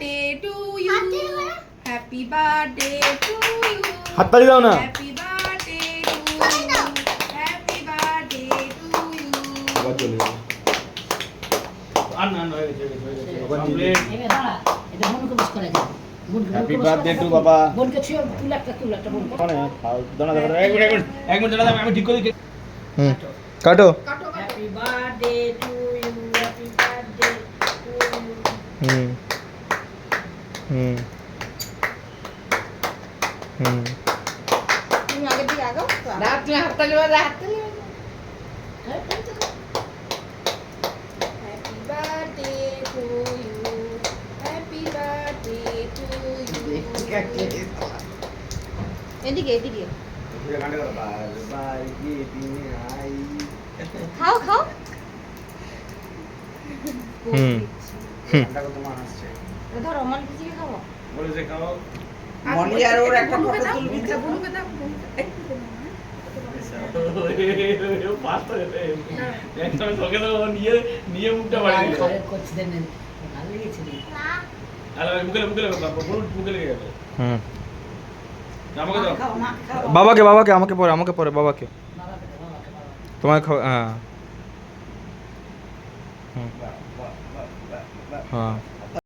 Birthday to you, happy birthday to you, হাততালি দাও না। Happy birthday to you, happy birthday to you. আবার চলে যাবে। আর না হয়ে গেছে কমপ্লিট। এবার দাঁড়া, এটা বোনকে wish করে দাও। হ্যাপি বার্থডে টু বাবা। বোনকে ছুঁয়ে তুলে একটা বোনকে। মানে দাঁড়া দাঁড়া এক মিনিট দাঁড়া আমি ঠিক করে দিই। হুম কাটো। কাটো কাটো। Happy birthday to you, happy birthday to you. হুম হুম হুম তুমি আগের দিকে আগাও। দাঁড়া, তুমি হাততালি বাজা, হাততালি বাজা। Happy birthday to you, happy birthday to you. এদিকে এদিকে গানটা করো বাই বাই গিভিং আই। খাও খাও। হুম গানটা কত মান আসছে। ধরো আমার কিছু খাও। বলেছে খাও। মনি আর ওর একটা ফটো তুলবি তো? পাস করে দে। একদম সঙ্গে তো নিয়ে মুখটা বাড়ি দিল। করছি দেন ভালো লেগেছে রে। আরে মুখে মুখে লেগে গেল। হুম আমাকে দাও। খাও মা খাও। বাবাকে বাবাকে আমাকে পরে বাবাকে বাবাকে দাও, বাবাকে দাও। তোমাকে হ্যাঁ বাহ বাহ বাহ বাহ। হ্যাঁ